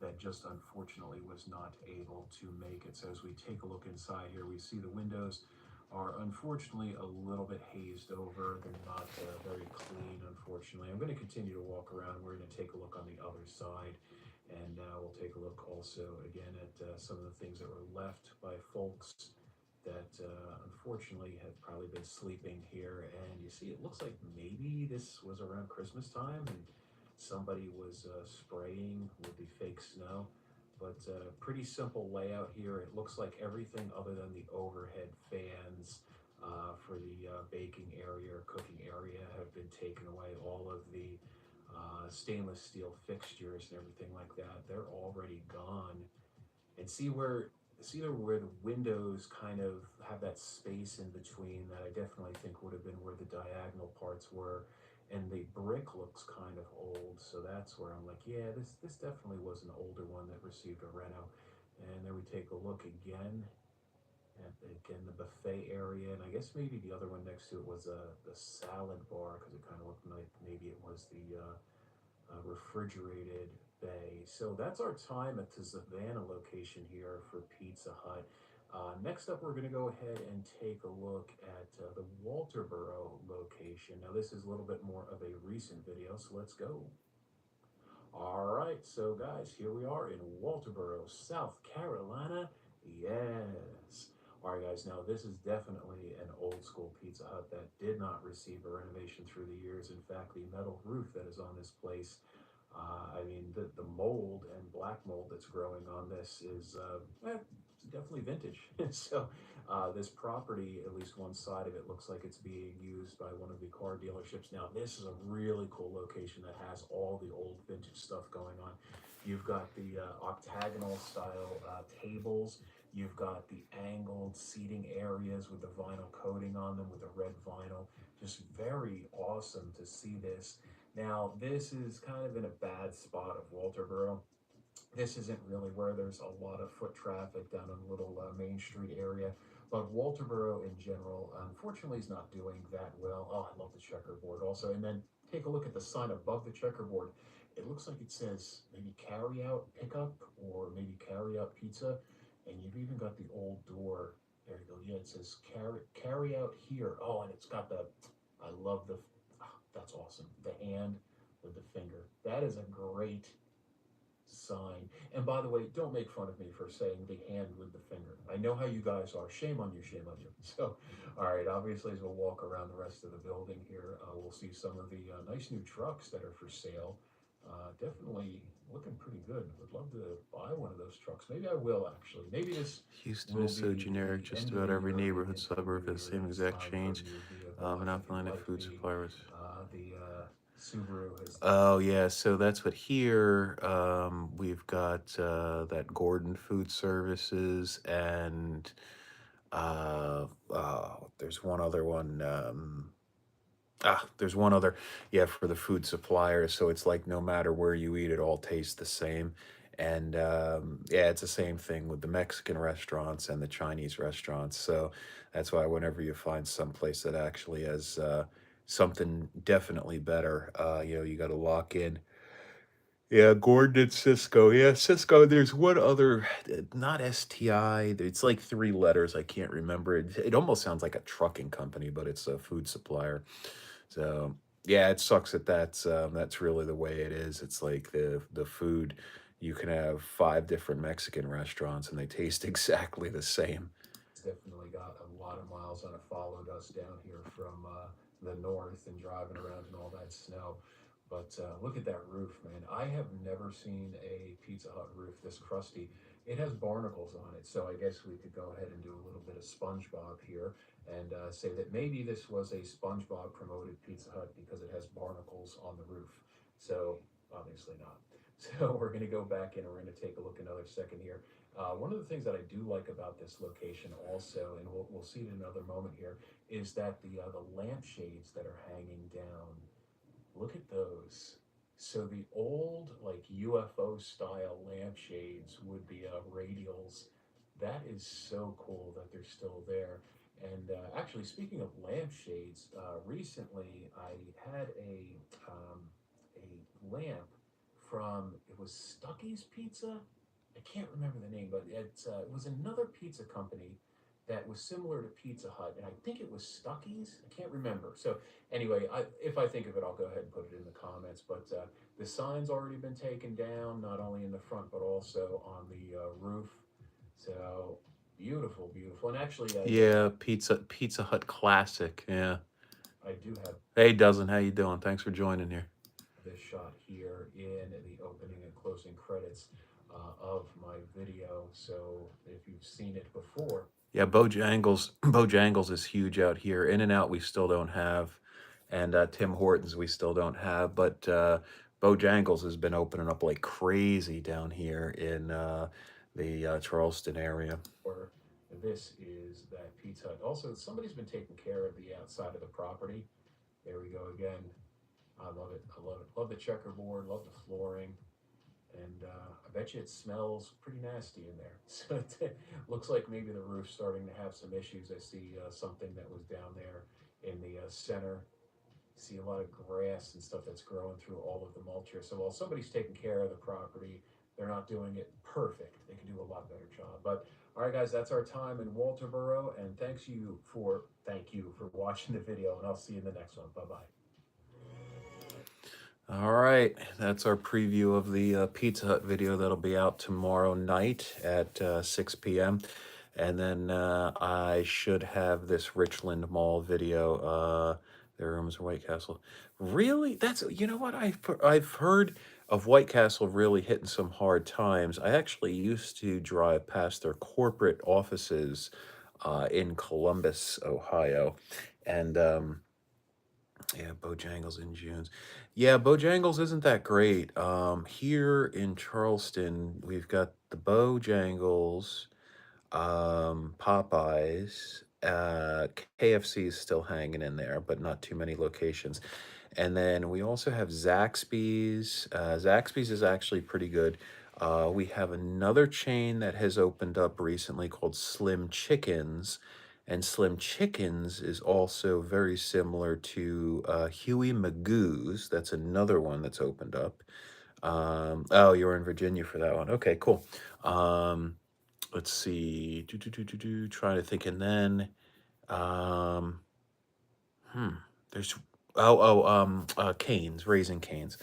that just unfortunately was not able to make it. So as we take a look inside here, we see the windows are unfortunately a little bit hazed over. They're not very clean, unfortunately. I'm going to continue to walk around. We're going to take a look on the other side, and we'll take a look also again at some of the things that were left by folks that unfortunately have probably been sleeping here. And you see, it looks like maybe this was around Christmas time and somebody was spraying with the fake snow. But pretty simple layout here. It looks like everything other than the overhead fans for the baking area or cooking area have been taken away. All of the stainless steel fixtures and everything like that, they're already gone. And see where the windows kind of have that space in between, that I definitely think would have been where the diagonal parts were, and the brick looks kind of old. So that's where I'm like, yeah, this definitely was an older one that received a reno. And then we take a look again at the buffet area, and I guess maybe the other one next to it was the salad bar, because it kind of looked like maybe it was the refrigerated bay. So that's our time at the Savannah location here for Pizza Hut. Next up, we're going to go ahead and take a look at the Walterboro location. Now, this is a little bit more of a recent video, so let's go. All right, so guys, here we are in Walterboro, South Carolina. Yes. All right, guys, now this is definitely an old school Pizza Hut that did not receive a renovation through the years. In fact, the metal roof that is on this place, I mean, the mold and black mold that's growing on this is it's definitely vintage. So, this property, at least one side of it, looks like it's being used by one of the car dealerships. Now, this is a really cool location that has all the old vintage stuff going on. You've got the octagonal style tables. You've got the angled seating areas with the vinyl coating on them with the red vinyl. Just very awesome to see this. Now, this is kind of in a bad spot of Walterboro. This isn't really where there's a lot of foot traffic down in a little Main Street area. But Walterboro in general, unfortunately, is not doing that well. Oh, I love the checkerboard also. And then take a look at the sign above the checkerboard. It looks like it says maybe carry out pickup or maybe carry out pizza. And you've even got the old door. There you go. Yeah, it says carry out here. Oh, and it's got the, I love the, that's awesome. The hand with the finger. That is a great sign. And by the way, don't make fun of me for saying the hand with the finger. I know how you guys are. Shame on you, shame on you. So, all right, obviously, as we'll walk around the rest of the building here, we'll see some of the nice new trucks that are for sale. Definitely looking pretty good. Would love to buy one of those trucks. Maybe I will actually. Maybe this Houston will is so be generic, the just end of about the every year, maybe neighborhood into the suburb new has the year, same and it's exact time for a change. new vehicle. I Not think it only the might food be suppliers. the Subaru has. Oh yeah, so that's what here we've got that Gordon Food Services and there's one other one. There's one other, yeah, for the food suppliers. So it's like no matter where you eat, it all tastes the same. And yeah, it's the same thing with the Mexican restaurants and the Chinese restaurants. So that's why whenever you find some place that actually has something definitely better, you got to lock in. Yeah, Gordon and Cisco. Yeah, Cisco. There's one other, not STI. It's like three letters. I can't remember. It almost sounds like a trucking company, but it's a food supplier. So yeah, it sucks that that's really the way it is. It's like the food. You can have five different Mexican restaurants and they taste exactly the same. Definitely got a lot of miles on it. Followed us down here from the north and driving around in all that snow. But look at that roof, man. I have never seen a Pizza Hut roof this crusty. It has barnacles on it, so I guess we could go ahead and do a little bit of SpongeBob here and say that maybe this was a SpongeBob promoted Pizza Hut because it has barnacles on the roof. So obviously not. So we're going to go back in and we're going to take a look another second here. One of the things that I do like about this location also, and we'll see it in another moment here, is that the lampshades that are hanging down. Look at those. So the old like UFO style lampshades with the radials, that is so cool that they're still there. And actually, speaking of lampshades, recently I had a lamp from it was Stucky's Pizza. I can't remember the name, but it was another pizza company that was similar to Pizza Hut, and I think it was Stucky's. I can't remember. So anyway, if I think of it, I'll go ahead and put it in the comments. But the sign's already been taken down, not only in the front but also on the roof. So beautiful, beautiful. And actually, Yeah, Pizza Hut classic. Yeah. I do have Hey, Dozen, how you doing? Thanks for joining here. this shot here in the opening and closing credits of my video. So if you've seen it before, Yeah, Bojangles is huge out here. In and Out we still don't have, and Tim Hortons we still don't have. But Bojangles has been opening up like crazy down here in the Charleston area. or this is that Pizza Hut. Also, somebody's been taking care of the outside of the property. There we go again. I love it. I love it. Love the checkerboard. Love the flooring. And I bet you it smells pretty nasty in there. So it looks like maybe the roof's starting to have some issues. I see something that was down there in the center. See a lot of grass and stuff that's growing through all of the mulch here. So while somebody's taking care of the property, they're not doing it perfect. They can do a lot better job. But all right, guys, that's our time in Walterboro. And thank you for watching the video. And I'll see you in the next one. Bye bye. All right, that's our preview of the Pizza Hut video that'll be out tomorrow night at 6 p.m. And then I should have this Richland Mall video. Their rooms are White Castle. Really? That's, you know what? I've heard of White Castle really hitting some hard times. I actually used to drive past their corporate offices in Columbus, Ohio. And yeah, Bojangles in June's. Yeah, Bojangles isn't that great. Here in Charleston, we've got the Bojangles, Popeyes, KFC is still hanging in there, but not too many locations. And then we also have Zaxby's. Zaxby's is actually pretty good. We have another chain that has opened up recently called Slim Chickens. And Slim Chickens is also very similar to Huey Magoo's. That's another one that's opened up. Oh, you were in Virginia for that one. Okay, cool. Let's see. Trying to think. And then, um, hmm, there's Canes, Raising Canes,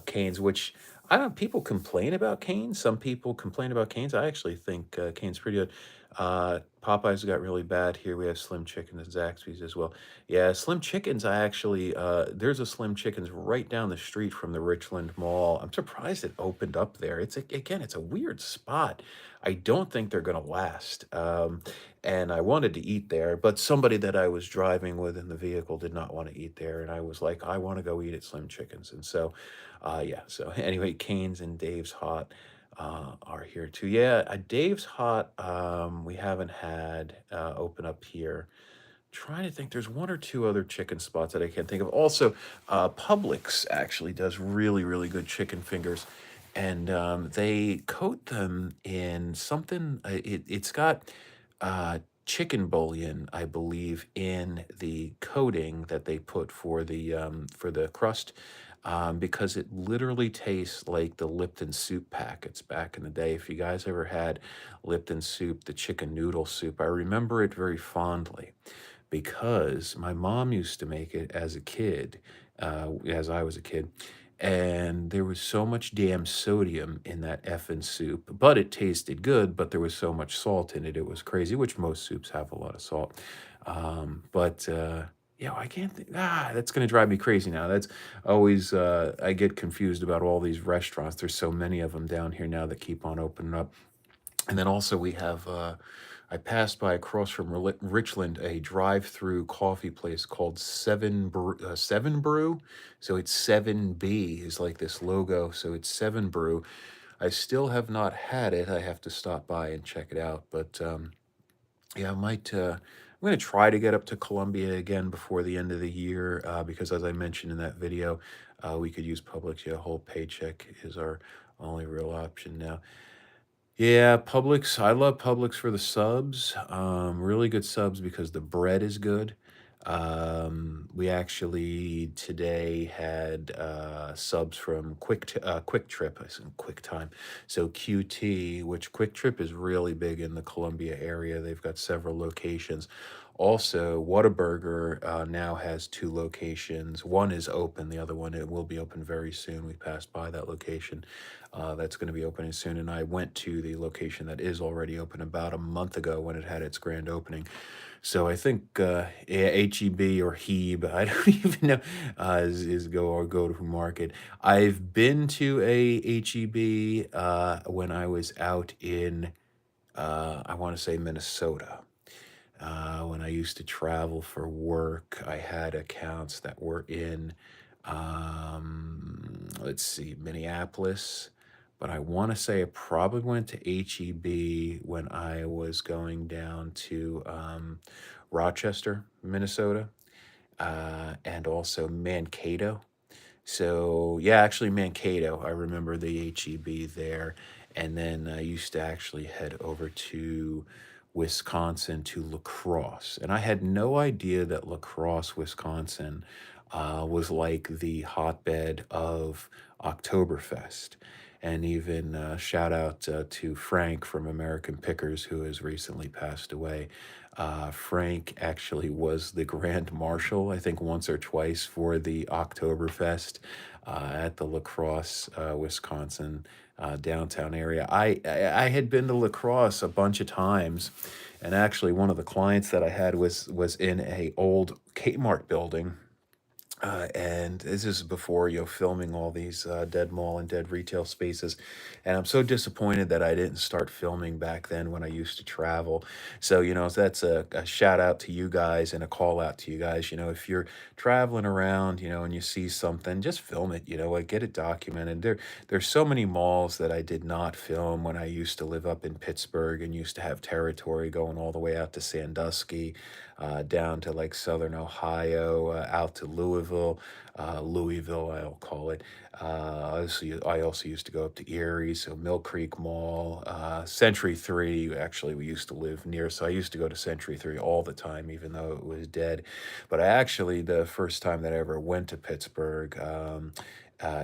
Canes, which I don't. People complain about Canes. Some people complain about Canes. I actually think Canes pretty good. Popeyes got really bad here. We have Slim Chickens and Zaxby's as well. Yeah, Slim Chickens. I actually there's a Slim Chickens right down the street from the Richland Mall. I'm surprised it opened up there. Again, it's a weird spot. I don't think they're gonna last. And I wanted to eat there, but somebody that I was driving with in the vehicle did not want to eat there, and I was like, I want to go eat at Slim Chickens, and so, yeah. So anyway, Canes and Dave's Hot are here too. Yeah, Dave's Hot. We haven't had open up here. Trying to think, there's one or two other chicken spots that I can think of. Also, Publix actually does really, really good chicken fingers, and they coat them in something. It's got chicken bouillon, I believe, in the coating that they put for the crust, because it literally tastes like the Lipton soup packets back in the day. If you guys ever had Lipton soup, the chicken noodle soup, I remember it very fondly because my mom used to make it as a kid, as I was a kid, and there was so much damn sodium in that effing soup, but it tasted good, but there was so much salt in it, it was crazy, which most soups have a lot of salt. But yeah, I can't think. That's gonna drive me crazy now. That's always I get confused about all these restaurants. There's so many of them down here now that keep on opening up. And then also we have, I passed by across from Richland a drive-through coffee place called Seven Brew. So it's 7B is like this logo. So it's Seven Brew. I still have not had it. I have to stop by and check it out. But yeah, I might. I'm going to try to get up to Columbia again before the end of the year because, as I mentioned in that video, we could use Publix. Yeah, a whole paycheck is our only real option now. Yeah, Publix. I love Publix for the subs. Really good subs because the bread is good. We actually today had subs from Quick Trip. I said Quick Time. So QT, which Quick Trip is really big in the Columbia area. They've got several locations. Also, Whataburger now has two locations. One is open, the other one it will be open very soon. We passed by that location. That's going to be opening soon. And I went to the location that is already open about a month ago when it had its grand opening. So I think yeah, HEB or HEB, I don't even know, is go to market. I've been to a HEB when I was out in I want to say Minnesota. When I used to travel for work, I had accounts that were in, let's see, Minneapolis. But I want to say I probably went to HEB when I was going down to Rochester, Minnesota, and also Mankato. So yeah, actually Mankato. I remember the HEB there, and then I used to actually head over to Wisconsin to La Crosse, and I had no idea that La Crosse, Wisconsin, was like the hotbed of Oktoberfest. And even shout out to Frank from American Pickers, who has recently passed away. Frank actually was the Grand Marshal, I think once or twice for the Oktoberfest. at the La Crosse, Wisconsin downtown area. I had been to La Crosse a bunch of times, and actually one of the clients that I had was in a old Kmart building, and this is before, filming all these dead mall and dead retail spaces. And I'm so disappointed that I didn't start filming back then when I used to travel. So, so that's a shout out to you guys and a call out to you guys. If you're traveling around, and you see something, just film it, like get it documented. There's so many malls that I did not film when I used to live up in Pittsburgh and used to have territory going all the way out to Sandusky, down to like Southern Ohio, out to Louisville, I'll call it. I also used to go up to Erie, so Mill Creek Mall, Century 3. Actually, we used to live near, so I used to go to Century 3 all the time, even though it was dead. But the first time that I ever went to Pittsburgh,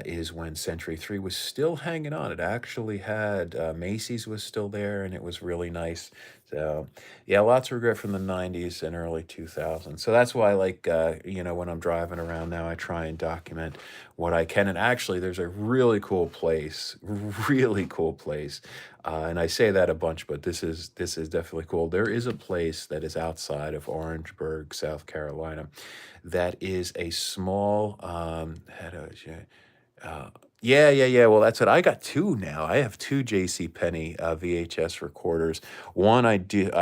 is when Century 3 was still hanging on. It actually had Macy's was still there, and it was really nice. So, yeah, lots of regret from the 90s and early 2000s. So that's why, like, when I'm driving around now, I try and document what I can. And actually, there's a really cool place, really cool place. And I say that a bunch, but this is definitely cool. There is a place that is outside of Orangeburg, South Carolina, that is a small, how do I say, uh, yeah, yeah, yeah. Well, that's it. I got two now. I have two J.C. Penney VHS recorders. One I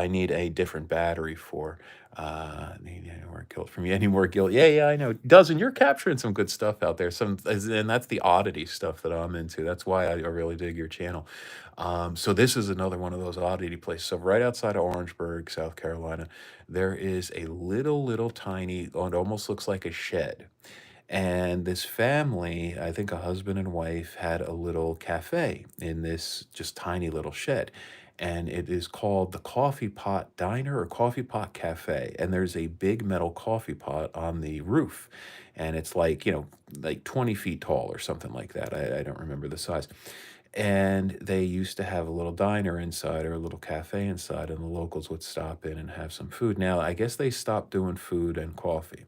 need a different battery for. Need any more guilt from you? Any more guilt? Yeah, yeah, I know. Dozen, you're capturing some good stuff out there. And that's the oddity stuff that I'm into. That's why I really dig your channel. So this is another one of those oddity places. So right outside of Orangeburg, South Carolina, there is a little tiny, oh, it almost looks like a shed. And this family, I think a husband and wife, had a little cafe in this just tiny little shed. And it is called the Coffee Pot Diner or Coffee Pot Cafe. And there's a big metal coffee pot on the roof. And it's like, like 20 feet tall or something like that. I don't remember the size. And they used to have a little diner inside or a little cafe inside, and the locals would stop in and have some food. Now, I guess they stopped doing food and coffee.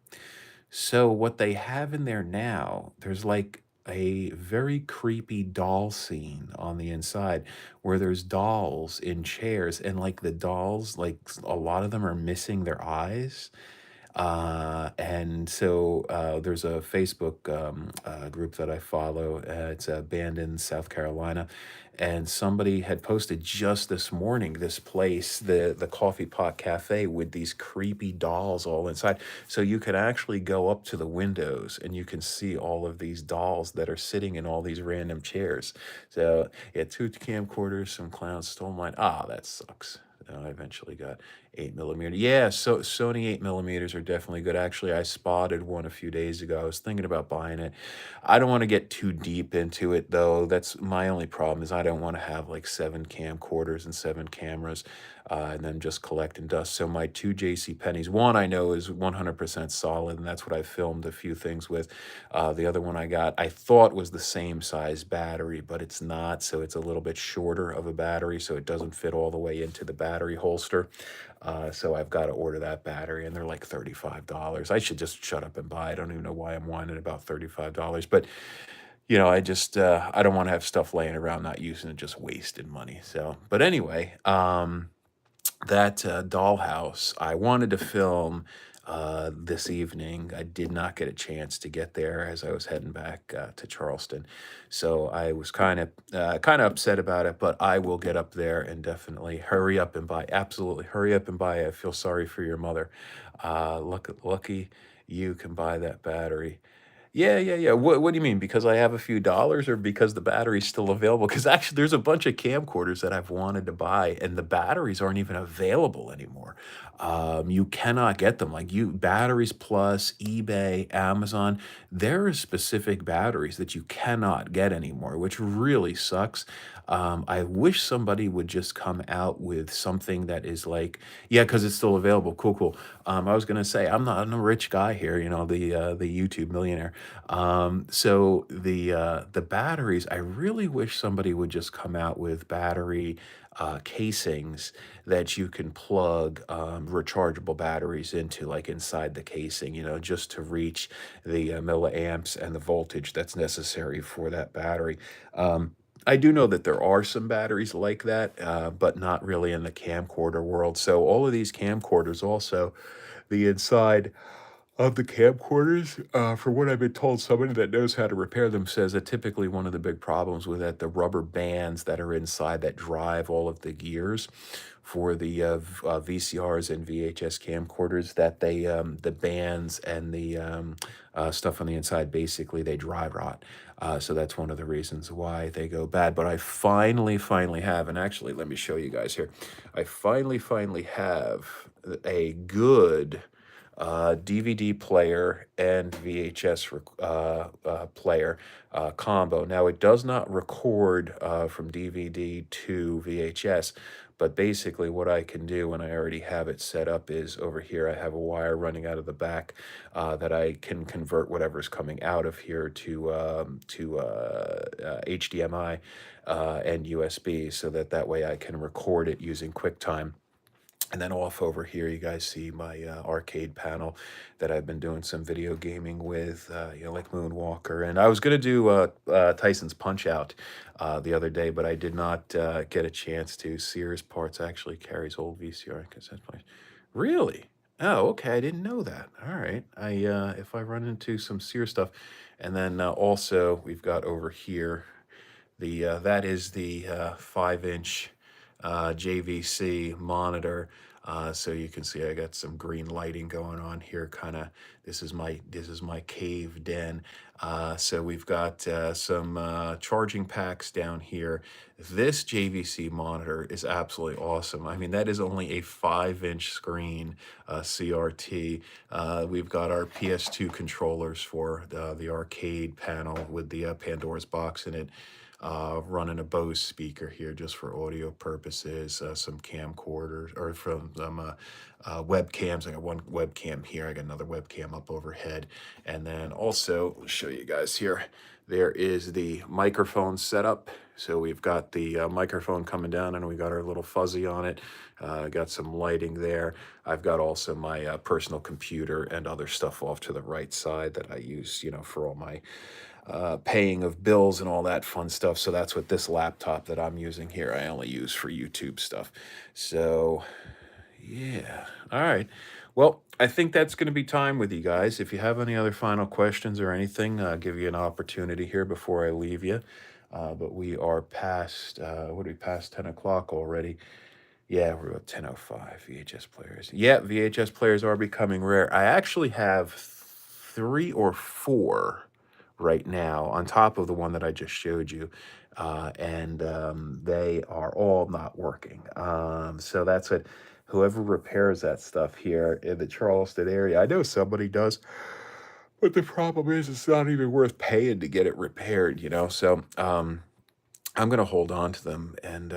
So what they have in there now, there's like a very creepy doll scene on the inside where there's dolls in chairs, and like the dolls, like a lot of them are missing their eyes. And so there's a Facebook group that I follow. It's a band in South Carolina, and somebody had posted just this morning this place, the Coffee Pot Cafe, with these creepy dolls all inside. So you can actually go up to the windows and you can see all of these dolls that are sitting in all these random chairs. So yeah, two camcorders, some clowns stole mine. Ah, that sucks. I eventually got 8mm. Yeah, so Sony 8mm are definitely good. Actually, I spotted one a few days ago. I was thinking about buying it. I don't want to get too deep into it though. That's my only problem, is I don't want to have like 7 camcorders and 7 cameras, and then just collecting dust. So my two JC Penney's, one I know is 100% solid, and that's what I filmed a few things with. The other one I got, I thought was the same size battery, but it's not. So it's a little bit shorter of a battery, so it doesn't fit all the way into the battery holster. So I've got to order that battery, and they're like $35. I should just shut up and buy. I don't even know why I'm whining about $35, but I just I don't want to have stuff laying around not using it, just wasted money. So, but anyway, that dollhouse I wanted to film this evening. I did not get a chance to get there as I was heading back to Charleston, so I was kind of upset about it. But I will get up there and definitely hurry up and buy. Absolutely, hurry up and buy. I feel sorry for your mother. Lucky you can buy that battery. Yeah, yeah, yeah. What do you mean? Because I have a few dollars, or because the battery's still available? Because actually, there's a bunch of camcorders that I've wanted to buy, and the batteries aren't even available anymore. You cannot get them. Like Batteries Plus, eBay, Amazon, there are specific batteries that you cannot get anymore, which really sucks. I wish somebody would just come out with something that is like, yeah, because it's still available. Cool, cool. I was gonna say I'm not a rich guy here, the YouTube millionaire. So the batteries, I really wish somebody would just come out with battery casings that you can plug rechargeable batteries into, like inside the casing, just to reach the milliamps and the voltage that's necessary for that battery. I do know that there are some batteries like that, but not really in the camcorder world. So all of these camcorders also, the inside of the camcorders, from what I've been told, somebody that knows how to repair them says that typically one of the big problems with that, the rubber bands that are inside that drive all of the gears for the VCRs and VHS camcorders, that the bands and the stuff on the inside, basically they dry rot. So that's one of the reasons why they go bad. But I finally have, and actually, let me show you guys here. I finally have a good DVD player and VHS player combo. Now, it does not record from DVD to VHS, but basically what I can do when I already have it set up is over here, I have a wire running out of the back that I can convert whatever's coming out of here to HDMI and USB, so that way I can record it using QuickTime. And then off over here, you guys see my arcade panel that I've been doing some video gaming with, like Moonwalker. And I was going to do Tyson's Punch-Out the other day, but I did not get a chance to. Sears Parts actually carries old VCR cassette players. Really? Oh, okay. I didn't know that. All right. If I run into some Sears stuff. And then also we've got over here, that is the 5-inch JVC monitor. So you can see I got some green lighting going on here. Kind of, this is my cave den. So we've got some charging packs down here. This JVC monitor is absolutely awesome. I mean, that is only a 5-inch screen CRT. We've got our PS2 controllers for the arcade panel with the Pandora's box in it. Running a Bose speaker here just for audio purposes, some camcorders, or from some webcams. I got one webcam here, I got another webcam up overhead, and then also, I'll show you guys here, there is the microphone setup. So we've got the microphone coming down, and we got our little fuzzy on it. Got some lighting there. I've got also my personal computer and other stuff off to the right side that I use, for all my paying of bills and all that fun stuff. So that's what this laptop that I'm using here, I only use for YouTube stuff. So yeah. All right. Well, I think that's going to be time with you guys. If you have any other final questions or anything, I'll give you an opportunity here before I leave you. But we are past, what are we past 10 o'clock already? Yeah, we're about 10:05. VHS players. Yeah, VHS players are becoming rare. I actually have 3 or 4 right now on top of the one that I just showed you. And they are all not working. So that's what, whoever repairs that stuff here in the Charleston area, I know somebody does, but the problem is it's not even worth paying to get it repaired. So I'm going to hold on to them and,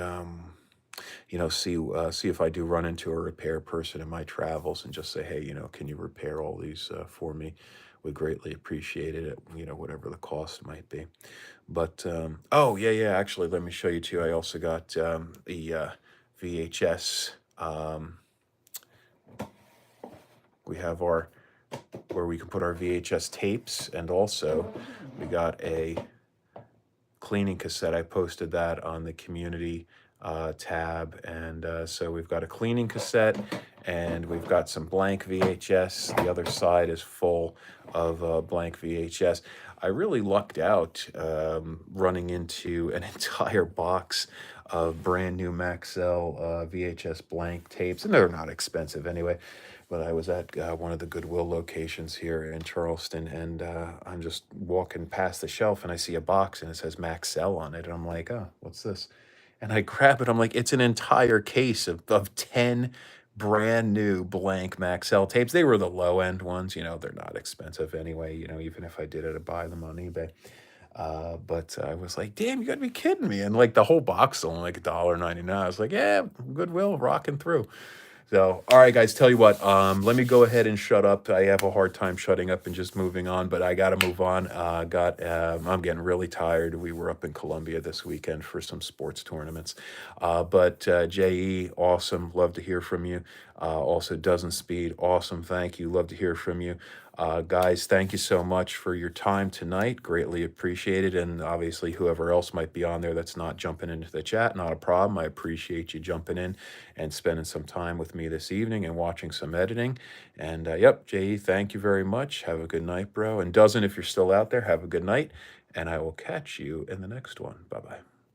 see if I do run into a repair person in my travels and just say, hey, can you repair all these for me? Would greatly appreciate it at, whatever the cost might be. But oh yeah, actually, let me show you too. I also got the VHS. We have our, where we can put our VHS tapes, and also we got a cleaning cassette. I posted that on the community tab, and so we've got a cleaning cassette, and we've got some blank VHS. The other side is full of blank VHS. I really lucked out running into an entire box of brand new Maxell VHS blank tapes, and they're not expensive anyway. But I was at one of the Goodwill locations here in Charleston, and I'm just walking past the shelf, and I see a box, and it says Maxell on it, and I'm like, oh, what's this? And I grab it. I'm like, it's an entire case of 10 brand new blank Maxell tapes. They were the low end ones. They're not expensive anyway, even if I did it, I'd buy them on eBay. But I was like, damn, you gotta be kidding me. And like the whole box is only like $1.99. I was like, yeah, Goodwill rocking through. So, all right, guys, tell you what, let me go ahead and shut up. I have a hard time shutting up and just moving on, but I got to move on. I'm getting really tired. We were up in Colombia this weekend for some sports tournaments. But JE, awesome. Love to hear from you. Also, Dozen Speed, awesome. Thank you. Love to hear from you. Guys, thank you so much for your time tonight. Greatly appreciated. And obviously, whoever else might be on there that's not jumping into the chat, not a problem. I appreciate you jumping in and spending some time with me this evening and watching some editing. And yep, JE, thank you very much. Have a good night, bro. And Dozen, if you're still out there, have a good night. And I will catch you in the next one. Bye bye.